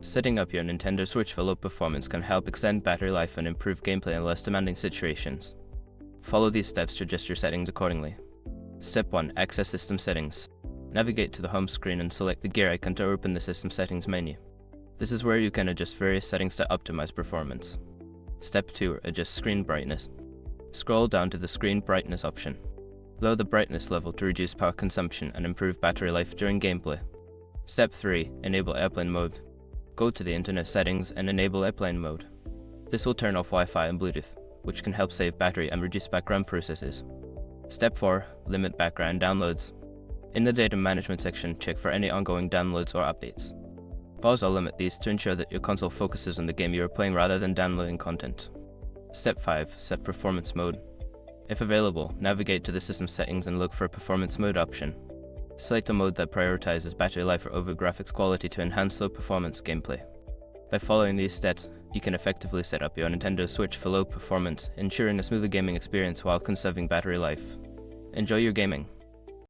Setting up your Nintendo Switch for low performance can help extend battery life and improve gameplay in less demanding situations. Follow these steps to adjust your settings accordingly. Step 1. Access System Settings. Navigate to the home screen and select the gear icon to open the System Settings menu. This is where you can adjust various settings to optimize performance. Step 2. Adjust Screen Brightness. Scroll down to the Screen Brightness option. Lower the brightness level to reduce power consumption and improve battery life during gameplay. Step 3. Enable Airplane Mode. Go to the Internet settings and enable Airplane Mode. This will turn off Wi-Fi and Bluetooth, which can help save battery and reduce background processes. Step 4. Limit background downloads. In the Data Management section, check for any ongoing downloads or updates. Pause or limit these to ensure that your console focuses on the game you are playing rather than downloading content. Step 5. Set Performance Mode. If available, navigate to the system settings and look for a Performance Mode option. Select a mode that prioritizes battery life over graphics quality to enhance low performance gameplay. By following these steps, you can effectively set up your Nintendo Switch for low performance, ensuring a smoother gaming experience while conserving battery life. Enjoy your gaming!